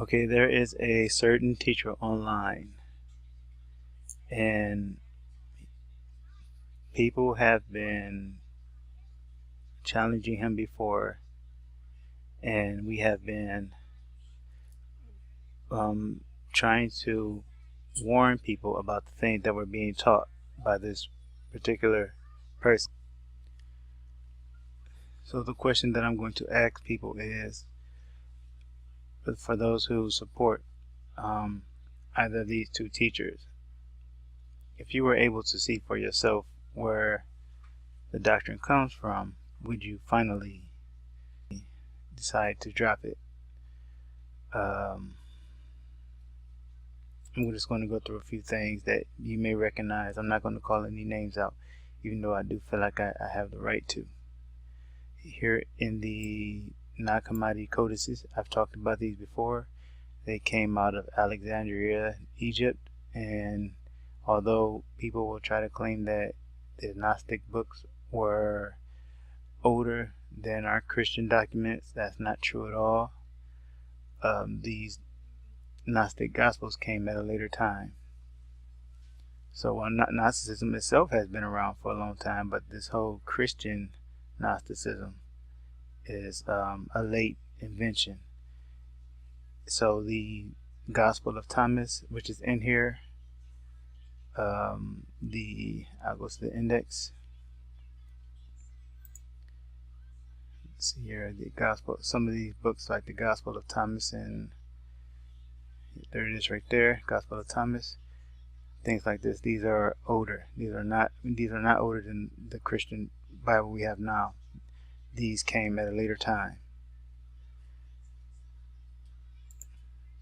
Okay, there is a certain teacher online, and people have been challenging him before, and we have been trying to warn people about the things that were being taught by this particular person. So the question that I'm going to ask people is, for those who support either of these two teachers, if you were able to see for yourself where the doctrine comes from, would you finally decide to drop it? I'm just going to go through a few things that you may recognize. I'm not going to call any names out, even though I do feel like I have the right to. Here in the Nag Hammadi codices, I've talked about these before. They came out of Alexandria, Egypt, and although people will try to claim that the Gnostic books were older than our Christian documents, that's not true at all. These Gnostic Gospels came at a later time. So while Gnosticism itself has been around for a long time, but this whole Christian Gnosticism is a late invention. So the Gospel of Thomas, which is in here, I'll go to the index. Let's see here, the Gospel, some of these books like the Gospel of Thomas, and there it is right there, Gospel of Thomas. Things like this, these are older. These are not older than the Christian Bible we have now. These came at a later time.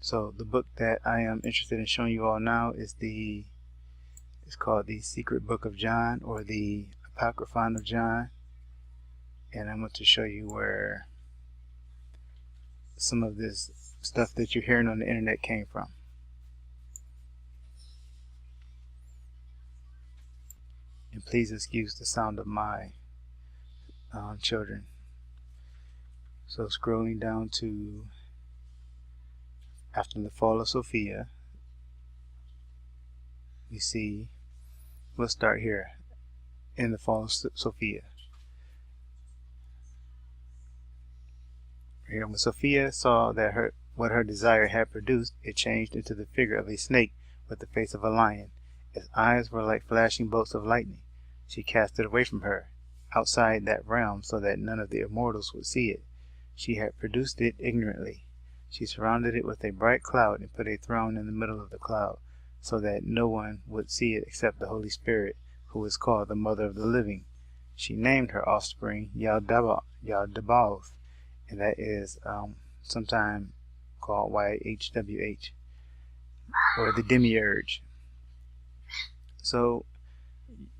So the book that I am interested in showing you all now is it's called the Secret Book of John, or the Apocryphon of John. And I'm going to show you where some of this stuff that you're hearing on the internet came from. And please excuse the sound of my children. So scrolling down to after the fall of Sophia, we see, we'll start here in the fall of Sophia. Here, when Sophia saw that what her desire had produced, it changed into the figure of a snake with the face of a lion. Its eyes were like flashing bolts of lightning. She cast it away from her, outside that realm, so that none of the immortals would see it. She had produced it ignorantly. She surrounded it with a bright cloud and put a throne in the middle of the cloud, so that no one would see it except the Holy Spirit, who is called the Mother of the Living. She named her offspring Yaldabaoth, and that is sometime called YHWH, or the Demiurge. So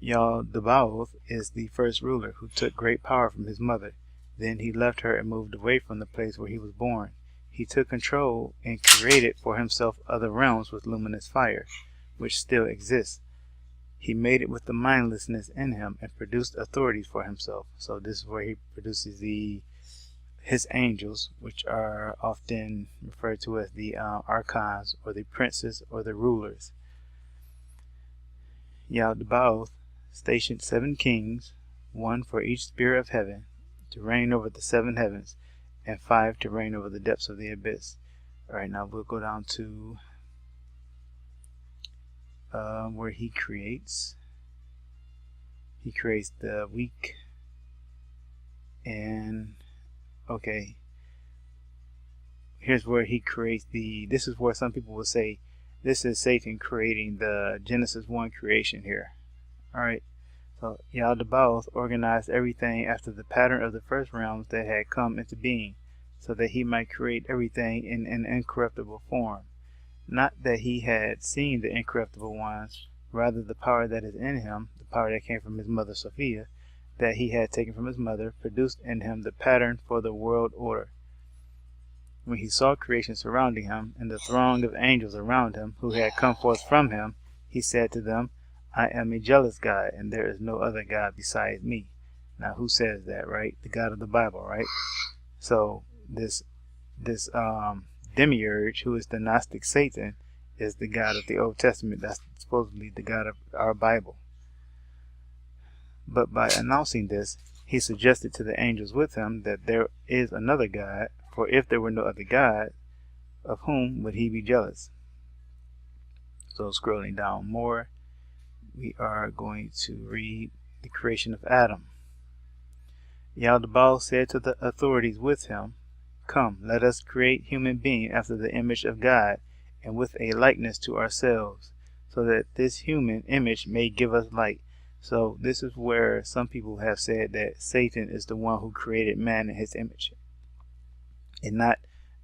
Yaldabaoth is the first ruler who took great power from his mother. Then he left her and moved away from the place where he was born. He took control and created for himself other realms with luminous fire, which still exists. He made it with the mindlessness in him and produced authorities for himself. So this is where he produces his angels, which are often referred to as the archons, or the princes, or the rulers. Yaldabaoth stationed 7 kings, 1 for each sphere of heaven, to reign over the 7 heavens, and 5 to reign over the depths of the abyss. Alright, now we'll go down to where he creates the weak, and okay, here's where he creates this is where some people will say this is Satan creating the Genesis 1 creation here. Alright, so Yaldabaoth organized everything after the pattern of the first realms that had come into being, so that he might create everything in an incorruptible form. Not that he had seen the incorruptible ones, rather the power that is in him, the power that came from his mother Sophia, that he had taken from his mother, produced in him the pattern for the world order. When he saw creation surrounding him, and the throng of angels around him, who had come forth from him, he said to them, I am a jealous God, and there is no other God besides me. Now who says that, right? The God of the Bible, right? So this demiurge, who is the Gnostic Satan, is the God of the Old Testament. That's supposedly the God of our Bible. But by announcing this, he suggested to the angels with him that there is another God, for if there were no other God, of whom would he be jealous? So scrolling down more, we are going to read the creation of Adam. Yaldabaoth said to the authorities with him, "Come, let us create human being after the image of God, and with a likeness to ourselves, so that this human image may give us light." So this is where some people have said that Satan is the one who created man in his image, and not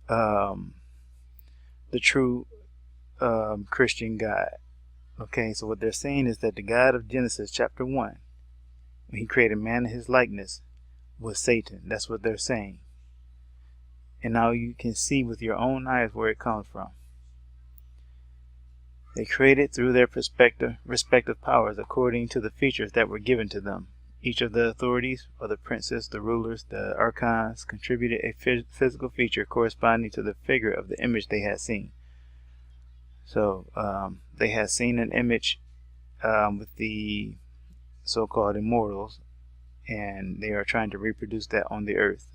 the true Christian God. Okay, so what they're saying is that the God of Genesis chapter 1, when he created man in his likeness, was Satan. That's what they're saying. And now you can see with your own eyes where it comes from. They created through their respective powers according to the features that were given to them. Each of the authorities, or the princes, the rulers, the archons, contributed a physical feature corresponding to the figure of the image they had seen. So they had seen an image with the so-called immortals, and they are trying to reproduce that on the earth.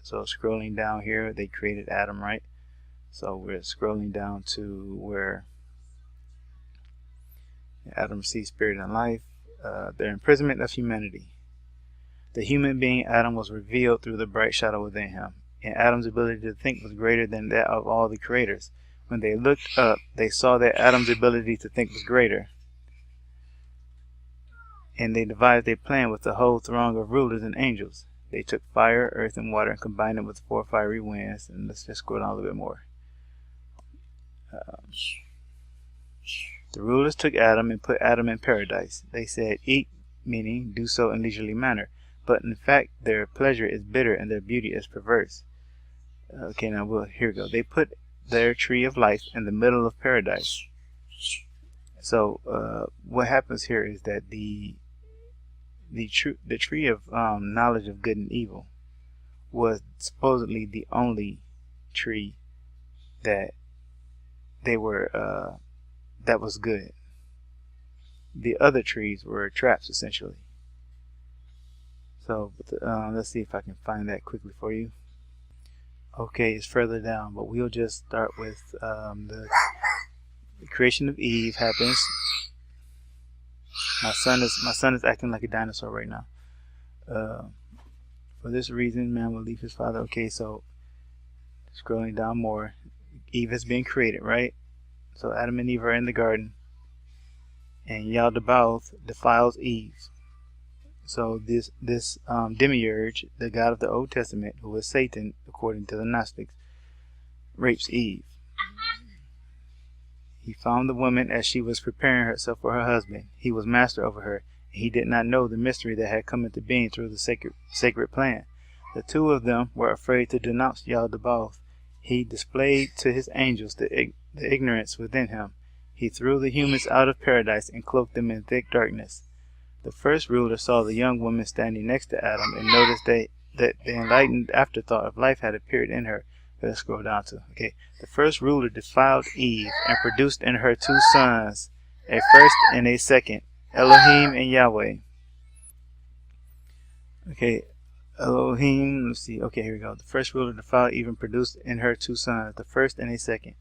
So scrolling down here, they created Adam, right? So we're scrolling down to where Adam sees spirit and life, their imprisonment of humanity. The human being Adam was revealed through the bright shadow within him, and Adam's ability to think was greater than that of all the creators. When they looked up, they saw that Adam's ability to think was greater, and they devised a plan with the whole throng of rulers and angels. They took fire, earth, and water and combined it with 4 fiery winds. And let's just go down a little bit more. The rulers took Adam and put Adam in paradise. They said, "Eat," meaning do so in leisurely manner. But in fact, their pleasure is bitter and their beauty is perverse. Okay, now here we go. They put their tree of life in the middle of paradise. So what happens here is that the tree of knowledge of good and evil was supposedly the only tree that they were that was good. The other trees were traps, essentially. So let's see if I can find that quickly for you. Okay, it's further down, but we'll just start with the creation of Eve happens. My son is acting like a dinosaur right now. For this reason, man will leave his father. Okay, so scrolling down more, Eve has been created, right? So Adam and Eve are in the garden, and Yaldabaoth defiles Eve. So this demiurge, the God of the Old Testament, who is Satan, according to the Gnostics, rapes Eve. He found the woman as she was preparing herself for her husband. He was master over her, and he did not know the mystery that had come into being through the sacred plan. The two of them were afraid to denounce Yaldabaoth. He displayed to his angels the ignorance within him. He threw the humans out of paradise and cloaked them in thick darkness. The first ruler saw the young woman standing next to Adam and noticed that the enlightened afterthought of life had appeared in her. Let's scroll down to, okay. The first ruler defiled Eve and produced in her 2 sons, a first and a second, Elohim and Yahweh. Okay, Elohim, let's see, okay, here we go. The first ruler defiled Eve and produced in her 2 sons, the first and a second,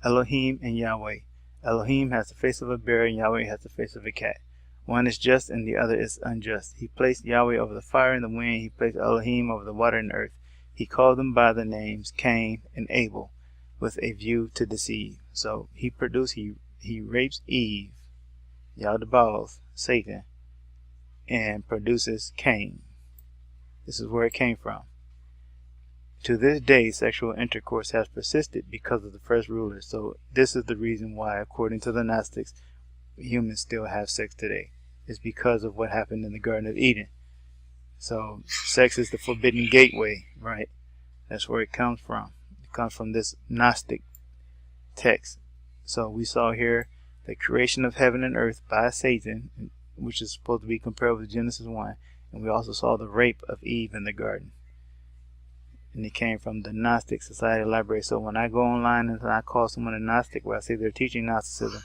Elohim and Yahweh. Elohim has the face of a bear and Yahweh has the face of a cat. One is just and the other is unjust. He placed Yahweh over the fire and the wind. He placed Elohim over the water and the earth. He called them by the names Cain and Abel with a view to deceive. So he rapes Eve, Yaldabaoth, Satan, and produces Cain. This is where it came from. To this day, sexual intercourse has persisted because of the first ruler. So this is the reason why, according to the Gnostics, humans still have sex today. It's because of what happened in the Garden of Eden. So sex is the forbidden gateway, right? That's where it comes from. It comes from this Gnostic text. So we saw here the creation of heaven and earth by Satan, which is supposed to be compared with Genesis 1. And we also saw the rape of Eve in the garden. and it came from the Gnostic Society Library. So when I go online and I call someone a Gnostic, where I say they're teaching Gnosticism,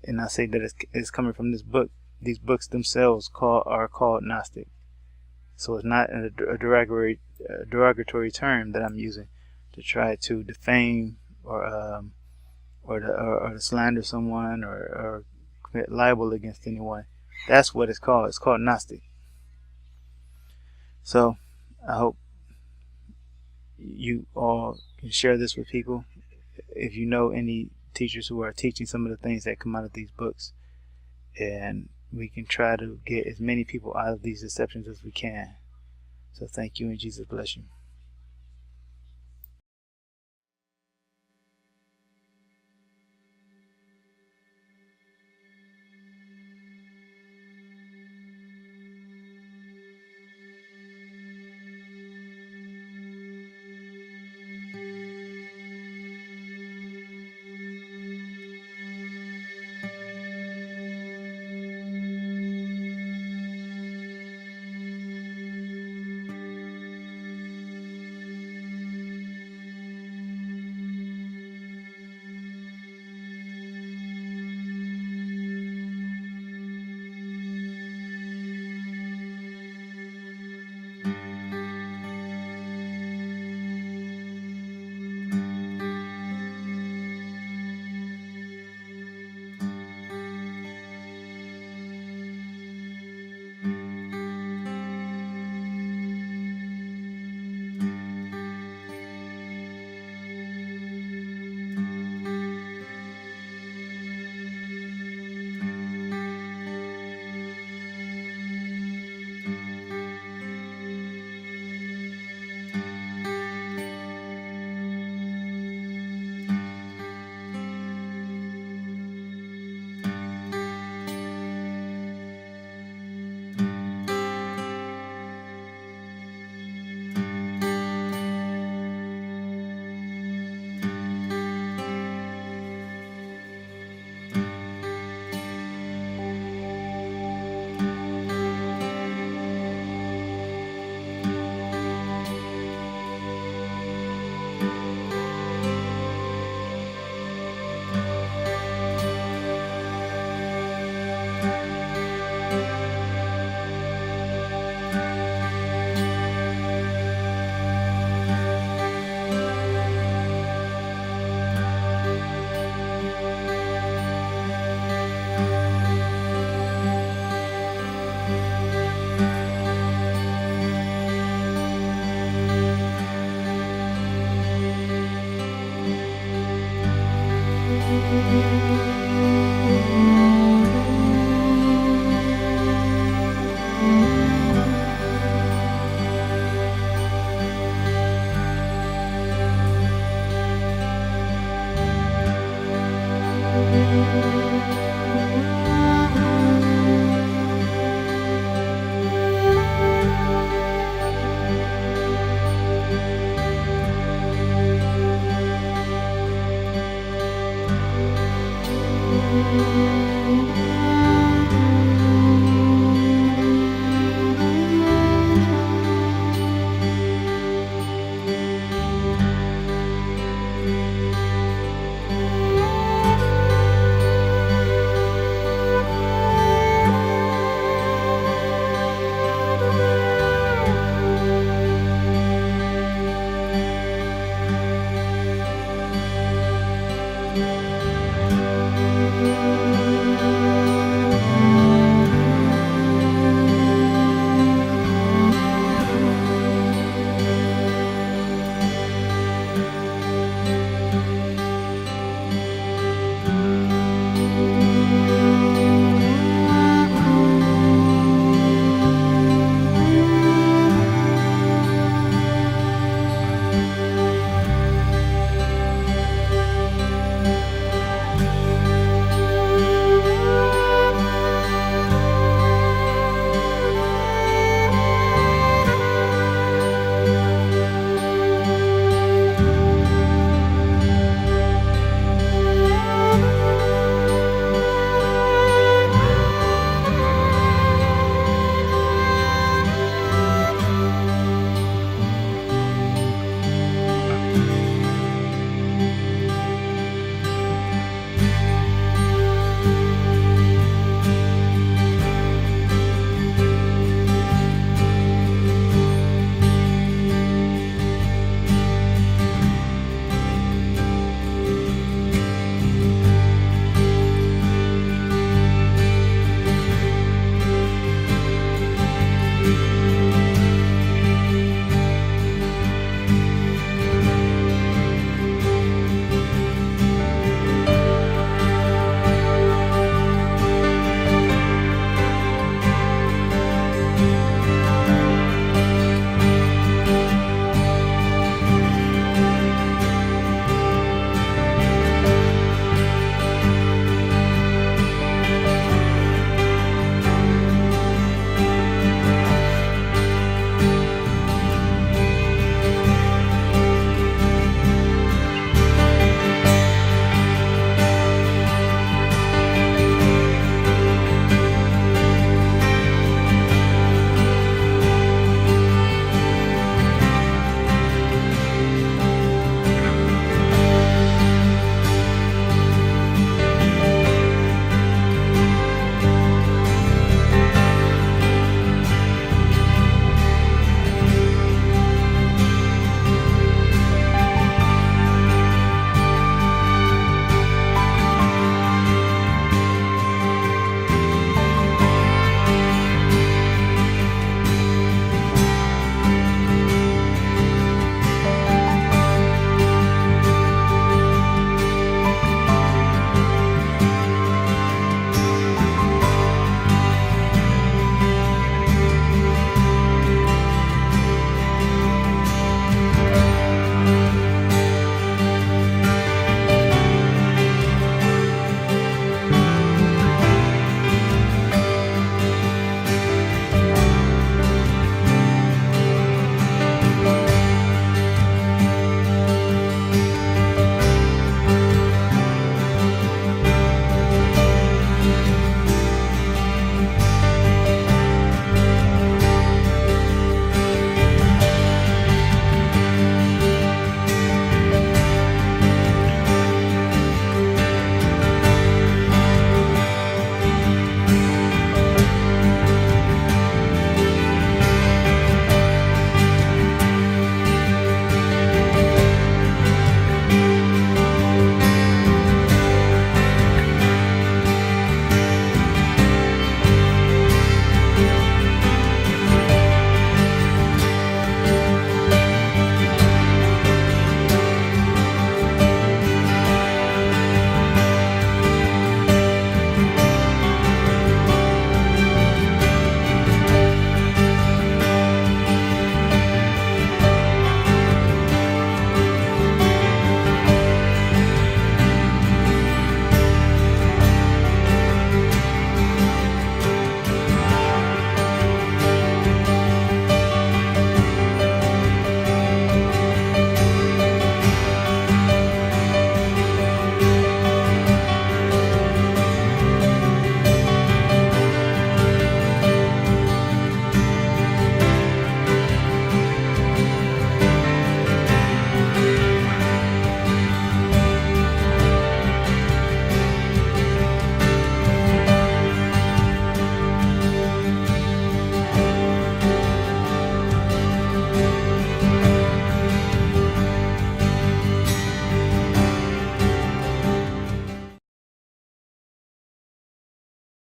and I say that it's coming from this book, these books themselves are called Gnostic. So it's not a derogatory term that I'm using to try to defame or to slander someone or commit libel against anyone. That's what it's called. It's called Gnostic. So I hope you all can share this with people. If you know any teachers who are teaching some of the things that come out of these books, and we can try to get as many people out of these deceptions as we can. So thank you, and Jesus bless you.